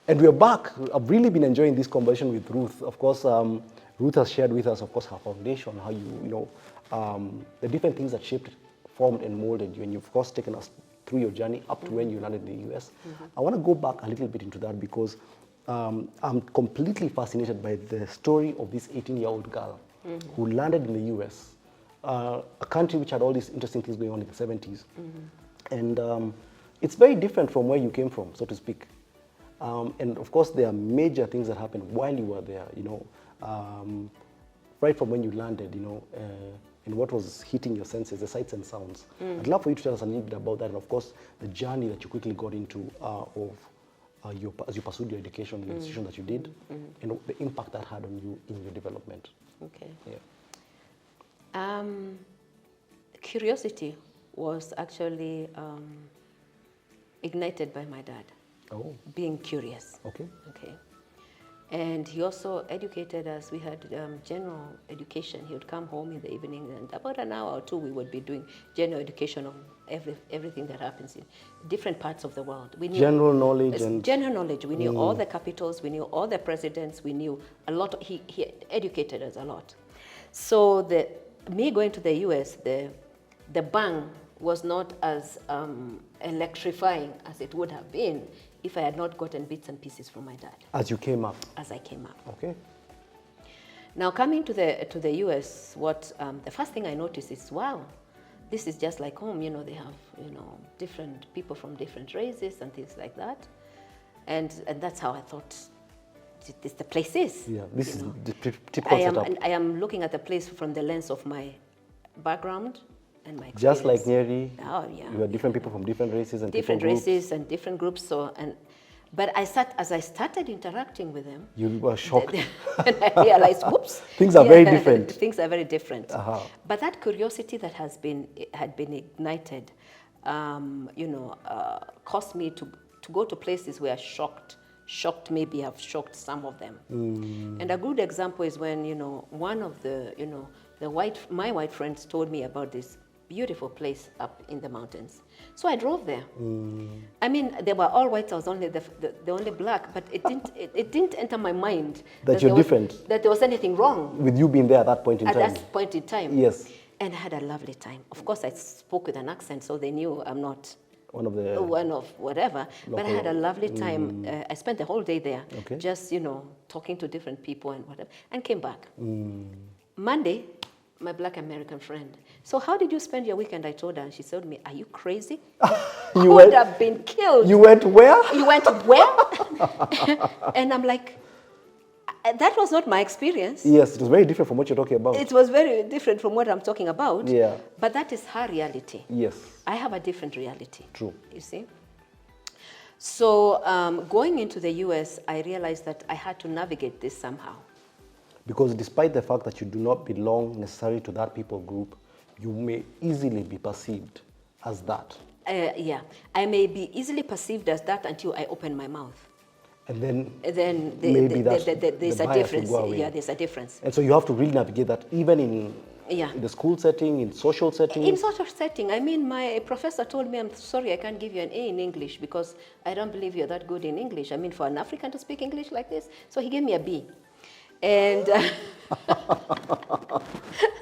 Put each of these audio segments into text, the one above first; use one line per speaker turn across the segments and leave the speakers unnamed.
And we're back. I've really been enjoying this conversation with Ruth. Of course, Ruth has shared with us, of course, her foundation, how the different things that shaped, formed, and molded you. And you've, of course, taken us through your journey up to when you landed in the US. I want to go back a little bit into that because I'm completely fascinated by the story of this 18-year-old girl who landed in the US, a country which had all these interesting things going on in the 70s. And it's very different from where you came from, so to speak. And of course, there are major things that happened while you were there, right from when you landed, and what was hitting your senses, the sights and sounds. I'd love for you to tell us a little bit about that, and of course, the journey that you quickly got into as you pursued your education, the institution that you did, and the impact that had on you in your development.
Okay.
Yeah.
Curiosity was actually ignited by my dad.
Oh.
Being curious.
Okay.
Okay. And he also educated us. We had general education. He would come home in the evening, and about an hour or two, we would be doing general education on everything that happens in different parts of the world. We knew
general knowledge.
General knowledge. We knew all the capitals. We knew all the presidents. We knew a lot. He educated us a lot. So me going to the US, the bang was not as electrifying as it would have been if I had not gotten bits and pieces from my dad.
As you came up?
As I came up.
Okay.
Now coming to the US, the first thing I noticed is, wow, this is just like home. They have, different people from different races and things like that. And that's how I thought the place is.
Yeah, this is the typical setup.
I am looking at the place from the lens of my background and my experience.
Just like Nyeri, you had different people from different races and
different races and different groups. But as I started interacting with them,
you were shocked.
And I realized, whoops,
things are very different.
Things are very different. But that curiosity that had been ignited, caused me to go to places where shocked maybe have shocked some of them. And a good example is when one of my white friends told me about this beautiful place up in the mountains. So I drove there. I mean, they were all whites. I was only the only black, but it didn't enter my mind
that you're different.
That there was anything wrong
with you being there at that point in time.
At that point in time.
Yes.
And I had a lovely time. Of course, I spoke with an accent, so they knew I'm not one of whatever. But I had a lovely time. I spent the whole day there, just talking to different people and whatever, and came back. Monday, my black American friend. So how did you spend your weekend? I told her, and she told me, "Are you crazy? You would have been killed."
You went where?
You went where? And I'm like, that was not my experience.
Yes, it was very different from what you're talking about.
It was very different from what I'm talking about.
Yeah.
But that is her reality.
Yes.
I have a different reality.
True.
You see? So going into the US, I realized that I had to navigate this somehow.
Because despite the fact that you do not belong necessarily to that people group, you may easily be perceived as that.
Yeah, I may be easily perceived as that until I open my mouth.
And then
maybe there's a difference. Yeah, there's a difference.
And so you have to really navigate that even in the school setting, in social setting.
In social setting, I mean, my professor told me, "I'm sorry, I can't give you an A in English because I don't believe you're that good in English. I mean, for an African to speak English like this." So he gave me a B. And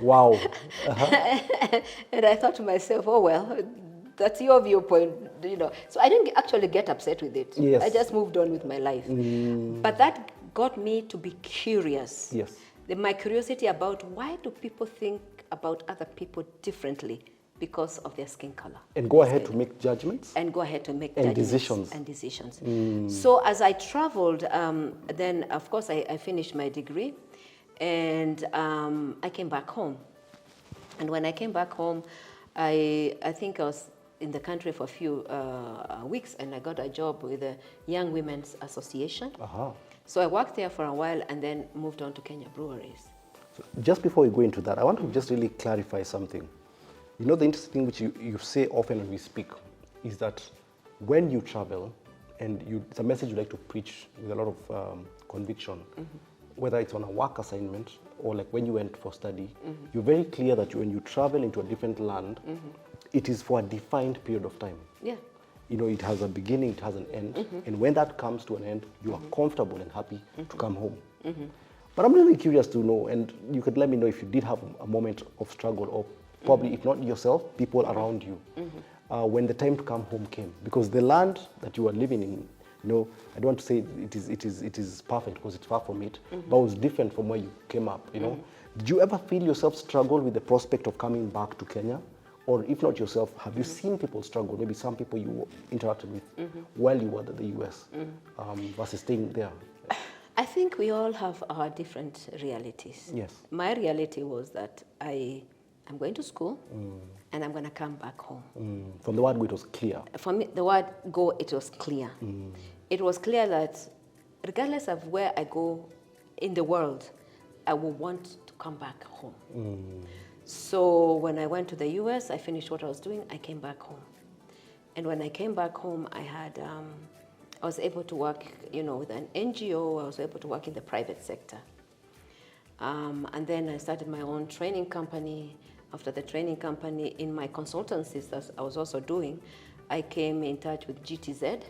wow.
And I thought to myself, oh well, that's your viewpoint, So I didn't actually get upset with it.
Yes.
I just moved on with my life. But that got me to be curious.
Yes.
My curiosity about why do people think about other people differently because of their skin color.
And go ahead to make judgments.
And go ahead to make
and
decisions.
decisions.
And decisions. So as I traveled, then of course I finished my degree, and I came back home. And when I came back home, I think I was in the country for a few weeks, and I got a job with the Young Women's Association. So I worked there for a while and then moved on to Kenya Breweries.
So just before we go into that, I want to just really clarify something. You know, the interesting thing which you say often when we speak is that when you travel, and it's a message you like to preach with a lot of conviction, whether it's on a work assignment or like when you went for study, you're very clear that when you travel into a different land, it is for a defined period of time.
Yeah.
it has a beginning, it has an end. And when that comes to an end, you are comfortable and happy to come home. But I'm really curious to know, and you could let me know if you did have a moment of struggle, or probably, if not yourself, people around you, when the time to come home came. Because the land that you were living in, I don't want to say it is perfect, because it's far from it, but it was different from where you came up, Did you ever feel yourself struggle with the prospect of coming back to Kenya? Or if not yourself, have you seen people struggle, maybe some people you interacted with while you were at the US versus staying there?
I think we all have our different realities.
Yes.
My reality was that I'm going to school and I'm going to come back home.
From the word go, it was clear.
For me, the word go, it was clear. It was clear that regardless of where I go in the world, I will want to come back home. So when I went to the US, I finished what I was doing, I came back home. And when I came back home, I was able to work, with an NGO. I was able to work in the private sector. And then I started my own training company. After the training company, in my consultancies that I was also doing, I came in touch with GTZ.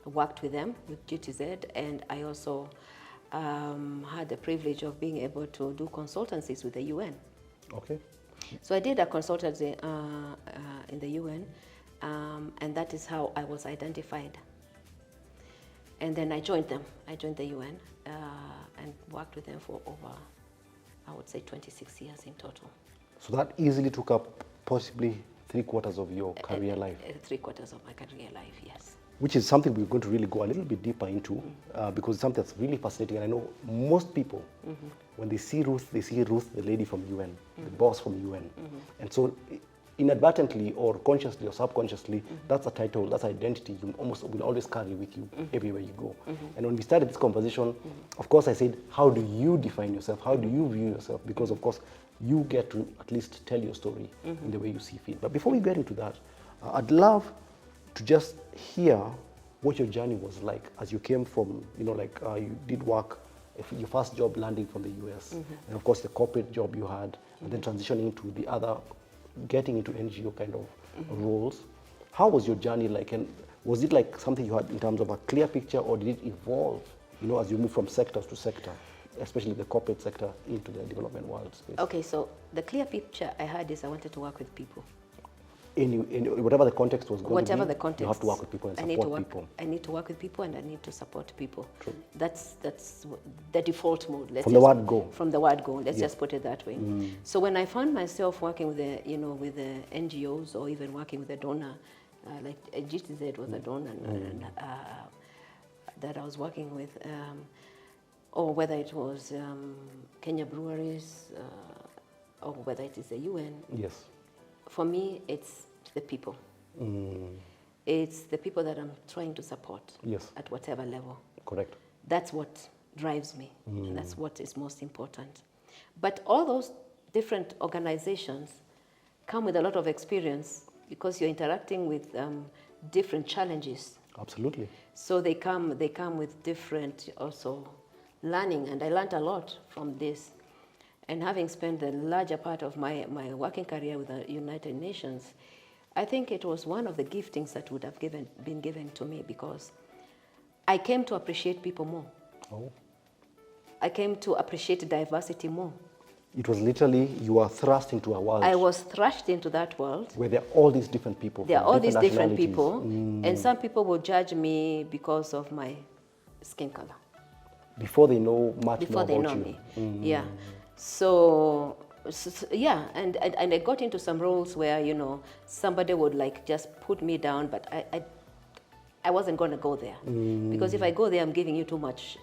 I worked with them, with GTZ, and I also had the privilege of being able to do consultancies with the UN. Okay. So I did a consultancy in the UN, and that is how I was identified. And then I joined them. I joined the UN and worked with them for over, I would say, 26 years in total.
So that easily took up possibly 3/4 of your career life?
3/4 of my career life, yes.
Which is something we're going to really go a little bit deeper into because it's something that's really fascinating. And I know most people, when they see Ruth, the lady from UN, the boss from UN. And so inadvertently or consciously or subconsciously, that's a title, that's identity you will always carry with you everywhere you go. And when we started this conversation, of course I said, how do you define yourself? How do you view yourself? Because of course, you get to at least tell your story in the way you see fit. But before we get into that, I'd love to just hear what your journey was like as you came from, you did work, your first job landing from the US, and of course the corporate job you had, and then transitioning to the other, getting into NGO kind of roles. How was your journey like, and was it like something you had in terms of a clear picture, or did it evolve, as you move from sectors to sector, especially the corporate sector into the development world space?
Okay, so the clear picture I had is I wanted to work with people.
Whatever the context was going
whatever
to be,
the context,
you have to work with people and support people.
I need to work with people and I need to support people. True. That's the default mode.
From the word go.
From the word go. Let's just put it that way. So when I found myself working with the NGOs, or even working with a donor, like GTZ was a donor that I was working with, or whether it was Kenya Breweries, or whether it is the UN.
Yes.
For me, it's the people. It's the people that I'm trying to support at whatever level.
Correct.
That's what drives me. And that's what is most important. But all those different organizations come with a lot of experience because you're interacting with different challenges.
Absolutely.
So they come with different also learning, and I learned a lot from this. And having spent the larger part of my working career with the United Nations, I think it was one of the giftings that would have been given to me, because I came to appreciate people more. Oh. I came to appreciate diversity more.
It was literally, you were thrust into a world.
I was thrust into that world.
Where there are all these different people.
There are all these different people. And some people will judge me because of my skin color.
Before they know much more about you.
Before they know me, yeah. So yeah, and I got into some roles where, somebody would just put me down, but I wasn't going to go there. Because if I go there, I'm giving you too much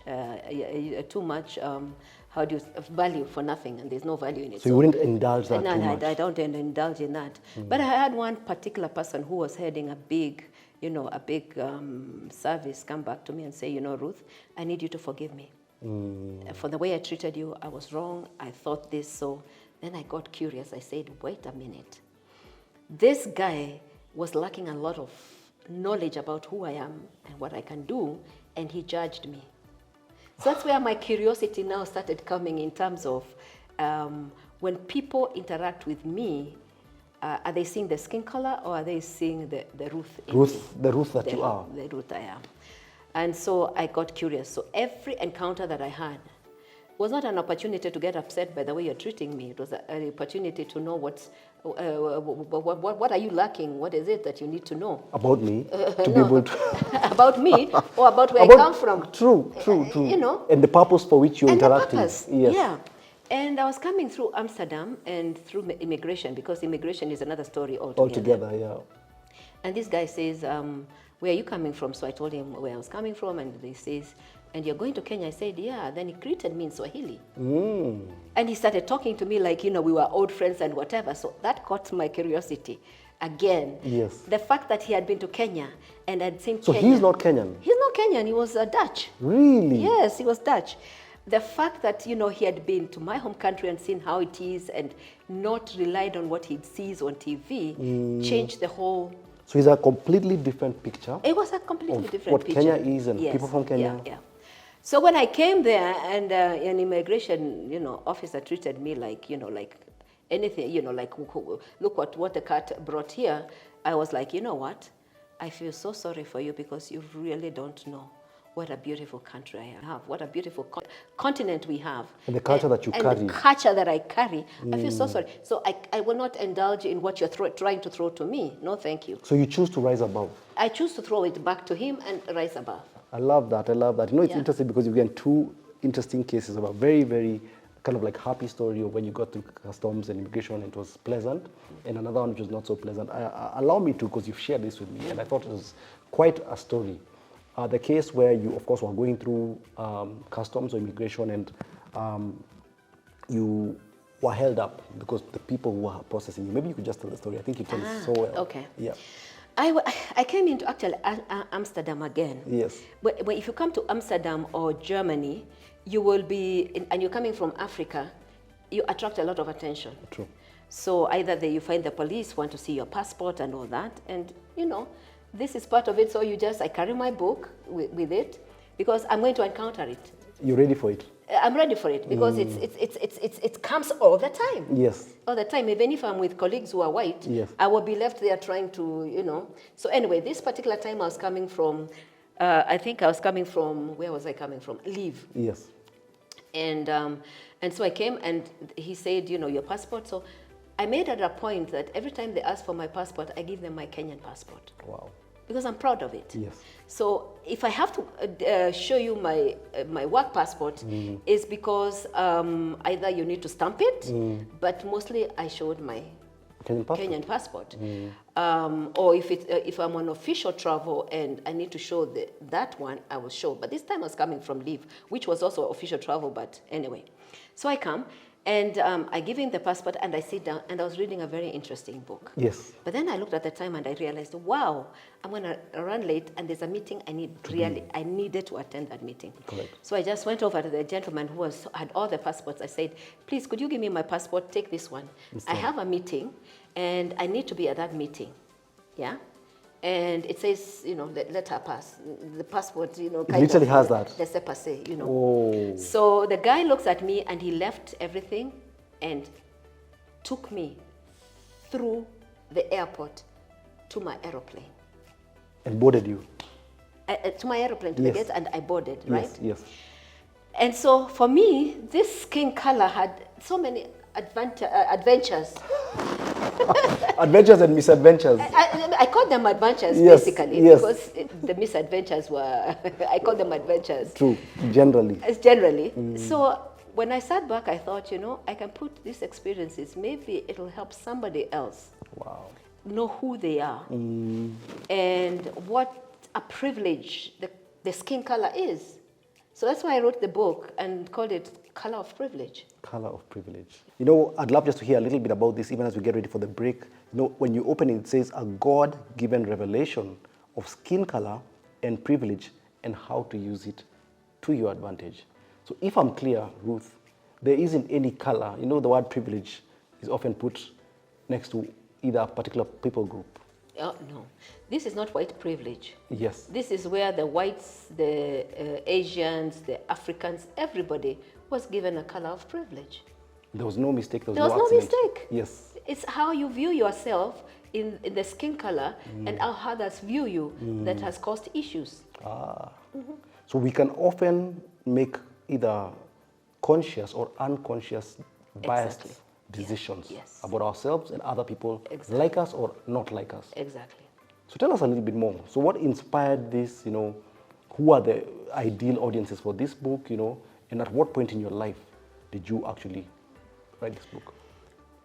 value for nothing, and there's no value in it.
So you wouldn't indulge that too much?
I don't indulge in that. But I had one particular person who was heading a big service come back to me and say, Ruth, I need you to forgive me. For the way I treated you, I was wrong. I thought this. So then I got curious. I said, wait a minute. This guy was lacking a lot of knowledge about who I am and what I can do, and he judged me. So that's where my curiosity now started coming in terms of when people interact with me, are they seeing the skin color or are they seeing the Ruth?
The Ruth that you are.
The Ruth I am. And so I got curious. So every encounter that I had was not an opportunity to get upset by the way you're treating me. It was an opportunity to know what are you lacking? What is it that you need to know?
About me, to be able to...
About me or about where I come from.
True.
You know.
And the purpose for which you're
and
interacting.
The purpose,
yes.
Yeah. And I was coming through Amsterdam and through immigration, because immigration is another story altogether.
Yeah.
And this guy says, where are you coming from? So I told him where I was coming from, and he says, and you're going to Kenya? I said, yeah. Then he greeted me in Swahili. And he started talking to me like, we were old friends and whatever. So that caught my curiosity again.
Yes.
The fact that he had been to Kenya and had seen
So
Kenya.
he's not Kenyan?
He's not Kenyan. He was Dutch.
Really?
Yes, he was Dutch. The fact that, he had been to my home country and seen how it is and not relied on what he sees on TV changed the whole...
So it's a completely different picture?
It was a completely different
what
picture.
Kenya is and
yes.
people from Kenya?
Yeah. So when I came there and an immigration, officer treated me like, like anything, like, look what the cat brought here. I was like, you know what? I feel so sorry for you because you really don't know what a beautiful country I have, what a beautiful continent we have.
And the culture that you carry.
And the culture that I carry. I feel so sorry. So I will not indulge in what you're trying to throw to me. No, thank you.
So you choose to rise above?
I choose to throw it back to him and rise above.
I love that. It's interesting because you get two interesting cases of a very, very kind of like happy story of when you got to customs and immigration and it was pleasant, and another one which was not so pleasant. Allow me to, because you've shared this with me, and I thought it was quite a story. The case where you, of course, were going through customs or immigration and you were held up because the people who were processing you. Maybe you could just tell the story. I think you tell it so well.
Okay.
Yeah.
I came into actually Amsterdam again.
Yes.
But if you come to Amsterdam or Germany, you will be, and you're coming from Africa, you attract a lot of attention.
True.
So either you find the police want to see your passport and all that, and this is part of it. So I carry my book with it because I'm going to encounter it.
You're ready for it? I'm
ready for it because it comes all the time.
Yes.
All the time. Even if I'm with colleagues who are white,
yes.
I will be left there trying to, So anyway, this particular time I was coming from, I think I was coming from, where was I coming from? Leave.
Yes.
And so I came and he said, your passport. So I made it a point that every time they ask for my passport, I give them my Kenyan passport.
Wow.
Because I'm proud of it.
Yes.
So if I have to show you my work passport, it's because either you need to stamp it, but mostly I showed my Kenyan passport. Or if I'm on official travel and I need to show that one, I will show. But this time I was coming from leave, which was also official travel, but anyway. So I come. And I give him the passport and I sit down and I was reading a very interesting book.
Yes.
But then I looked at the time and I realized, wow, I'm going to run late and there's a meeting I needed to attend that meeting.
Correct.
So I just went over to the gentleman who had all the passports. I said, please, could you give me my passport? Take this one. I have a meeting and I need to be at that meeting. Yeah? And it says, let her pass. The passport,
it literally has that.
The laissez-passer,
Oh.
So the guy looks at me and he left everything and took me through the airport to my aeroplane.
And boarded you?
To my aeroplane, to the gate, and I boarded, right?
Yes.
And so for me, this skin color had so many adventures.
Adventures and misadventures.
I call them adventures,
yes,
basically,
yes.
because the misadventures were, I call them adventures.
True, generally.
Generally. So when I sat back, I thought, I can put these experiences, maybe it'll help somebody else know who they are and what a privilege the skin color is. So that's why I wrote the book and called it Color of Privilege.
Color of Privilege. I'd love just to hear a little bit about this, even as we get ready for the break. When you open it, it says a God-given revelation of skin color and privilege and how to use it to your advantage. So if I'm clear, Ruth, there isn't any color. The word privilege is often put next to either a particular people group.
Oh, no. This is not white privilege.
Yes.
This is where the whites, the Asians, the Africans, everybody was given a color of privilege.
There was no mistake.
There was no
accident.
mistake.
Yes.
It's how you view yourself in the skin color and how others view you that has caused issues.
So we can often make either conscious or unconscious biased
Exactly.
decisions
Yes.
about ourselves and other people,
Exactly.
like us or not like us.
Exactly.
So tell us a little bit more. So what inspired this, who are the ideal audiences for this book, and at what point in your life did you actually write this book?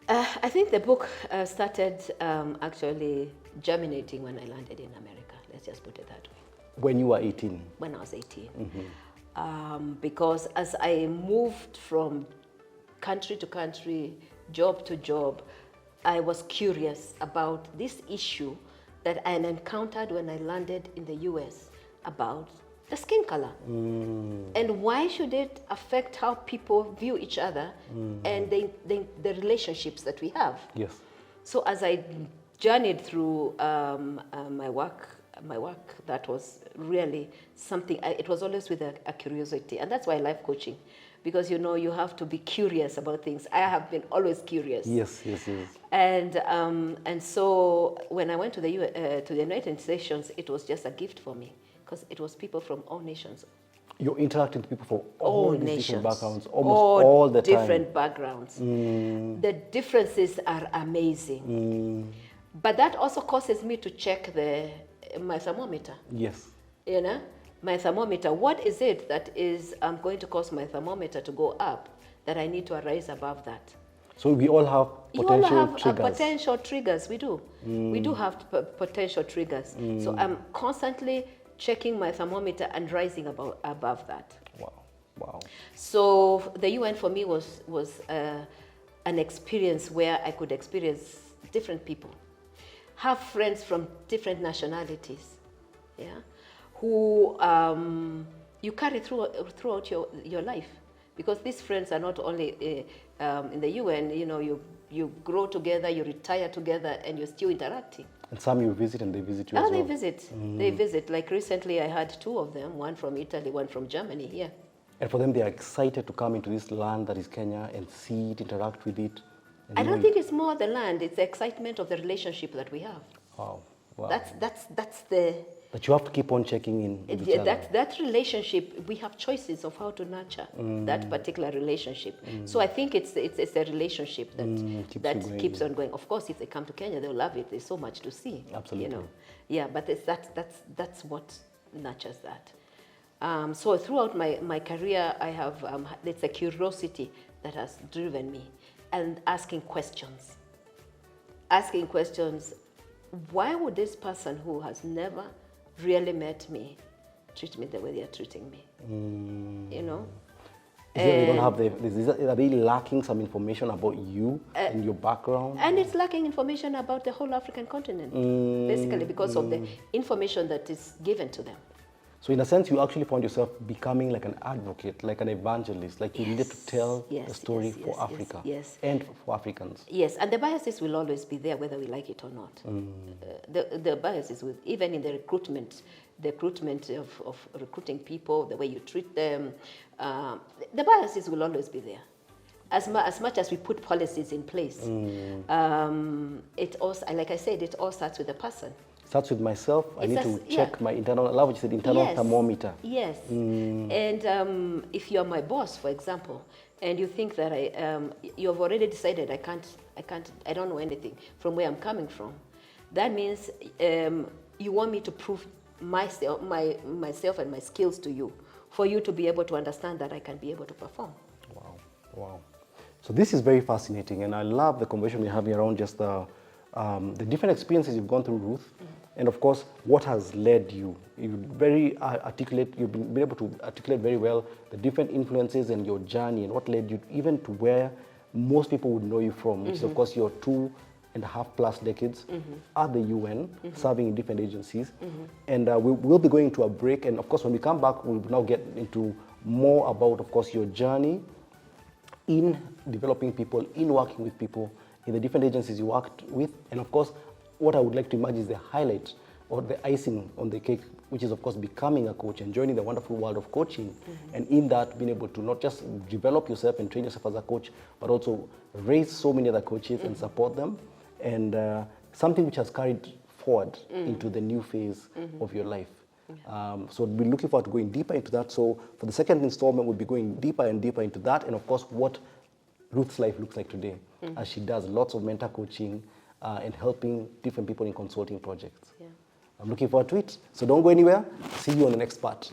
I think the book started actually germinating when I landed in America. Let's just put it that way.
When you were 18?
When I was 18. Because as I moved from country to country, job to job, I was curious about this issue that I encountered when I landed in the US about the skin color. And why should it affect how people view each other and the relationships that we have?
Yes.
So as I journeyed through my work, that was really something, it was always with a curiosity. And that's why I love coaching. Because, you have to be curious about things. I have been always curious.
Yes.
And so when I went to the United Nations, it was just a gift for me. Because it was people from all nations.
You're interacting with people from all these
nations,
different backgrounds, almost all the time.
different backgrounds. The differences are amazing. But that also causes me to check my thermometer.
Yes.
My thermometer. What is it that is going to cause my thermometer to go up that I need to rise above that?
So we all have potential triggers.
Potential triggers. We do. We do have potential triggers. So I'm constantly checking my thermometer and rising above that.
Wow.
So the UN for me was an experience where I could experience different people, have friends from different nationalities, who you carry throughout your life, because these friends are not only in the UN. You grow together, you retire together, and you're still interacting.
And some you visit and they visit you as well.
They visit. They visit. Like recently, I had 2 of them, one from Italy, one from Germany here.
And for them, they are excited to come into this land that is Kenya and see it, interact with it.
I don't think it's more the land, it's the excitement of the relationship that we have.
Wow.
That's the...
That you have to keep on checking in with each other.
That relationship, we have choices of how to nurture that particular relationship. So I think it's a relationship that keeps on going. Of course, if they come to Kenya, they'll love it. There's so much to see.
Absolutely.
Yeah, but that's what nurtures that. So throughout my career, I have it's a curiosity that has driven me, and asking questions. Why would this person who has never really met me treat me the way they are treating me?
They don't have are they lacking some information about you and your background?
And it's lacking information about the whole African continent, basically because of the information that is given to them.
So in a sense, you actually found yourself becoming like an advocate, like an evangelist, like you needed to tell the story for Africa and for Africans.
Yes, and the biases will always be there whether we like it or not. The biases, even in the recruitment of recruiting people, the way you treat them, the biases will always be there. As much as we put policies in place, it also, like I said, it all starts with the person.
Starts with myself. I need to check my internal, I love what you said, internal thermometer.
Yes. And if you're my boss, for example, and you think that you've already decided I don't know anything from where I'm coming from, that means you want me to prove myself and my skills to you, for you to be able to understand that I can be able to perform.
Wow. So this is very fascinating, and I love the conversation we're having around just the different experiences you've gone through, Ruth, and of course, what has led you. You've been able to articulate very well the different influences and your journey and what led you even to where most people would know you from, which is of course your 2.5+ decades at the UN, serving in different agencies. And we'll be going to a break, and of course, when we come back, we'll now get into more about, of course, your journey in developing people, in working with people, in the different agencies you worked with, and of course, what I would like to imagine is the highlight or the icing on the cake, which is of course becoming a coach and joining the wonderful world of coaching. And in that, being able to not just develop yourself and train yourself as a coach, but also raise so many other coaches and support them. And something which has carried forward into the new phase of your life. So we're looking forward to going deeper into that. So for the second installment, we'll be going deeper and deeper into that, and of course what Ruth's life looks like today, as she does lots of mentor coaching and helping different people in consulting projects. I'm looking forward to it. So don't go anywhere. See you on the next part.